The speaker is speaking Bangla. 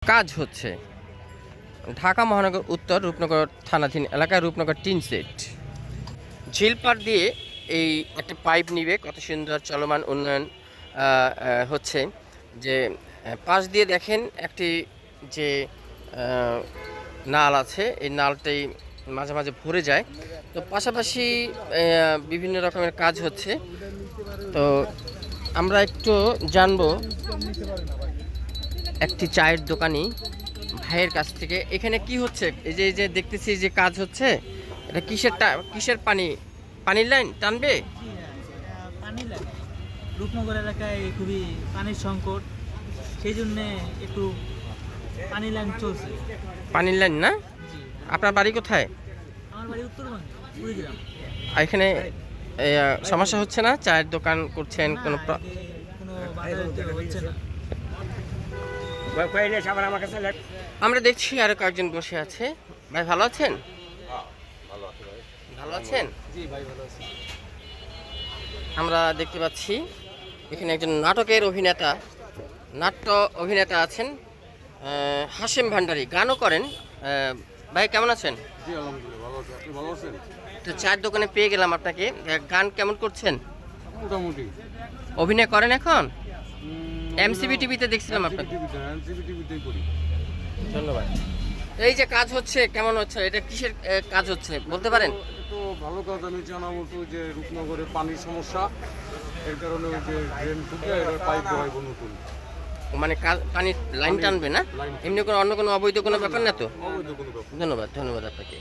কাজ হচ্ছে ঢাকা মহানগর উত্তর রূপনগর থানাধীন এলাকায় রূপনগর টিন সেট ঝিলপাড় দিয়ে এই একটা পাইপ নিবে কত সুন্দর চলমান উন্নয়ন হচ্ছে যে পাশ দিয়ে দেখেন একটি যে নাল আছে এই নালটাই মাঝে মাঝে ভরে যায় তো পাশাপাশি বিভিন্ন রকমের কাজ হচ্ছে তো আমরা একটু জানবো একটি চায়ের দোকানি ভাইয়ের কাছ থেকে এখানে কি হচ্ছে এই যে দেখতেছি যে কাজ হচ্ছে এটা কিসের পানির লাইন টানবে পানি লাইন রূপনগর এলাকায় খুবই পানির সংকট সেই জন্যে একটু পানি লাইন চলছে। পানির লাইন না? জি, আপনার বাড়ি কোথায়? আমার বাড়ি উত্তরবঙ্গে কুড়িগ্রাম। আর এখানে সমস্যা হচ্ছে না? চায়ের দোকান করছেন কোনো কোনো বাধা হচ্ছে না। আমরা দেখছি আরো কয়েকজন বসে আছে। ভাই ভালো আছেন? ভালো আছেন? জি ভাই, ভালো আছি। আমরা দেখতে পাচ্ছি এখানে একজন নাট্য অভিনেতা আছেন হাশেম ভান্ডারী, গানও করেন। ভাই কেমন আছেন? জি আলহামদুলিল্লাহ ভালো আছি। আপনি ভালো আছেন? তো চায়ের দোকানে পেয়ে গেলাম আপনাকে। গান কেমন করছেন? মোটামুটি। অভিনয় করেন এখন? এমসিবি টিভিতে দেখছিলাম আপনাকে। এনসিবি টিভিতেই করি। ধন্যবাদ। এই যে কাজ হচ্ছে কেমন হচ্ছে, এটা কিসের কাজ হচ্ছে বলতে পারেন? তো ভালো কাজ। আমি জানা মতো যে রূপনগরে পানির সমস্যা, এর কারণে ওই যে ড্রেন ফুটে এবার পাইপ বসাইব নতুন। মানে পানির লাইন টানবে না? এমনি কোনো অন্য কোনো অবৈধ কোনো ব্যাপার না তো? অবৈধ কোনো ব্যাপার। ধন্যবাদ আপনাকে।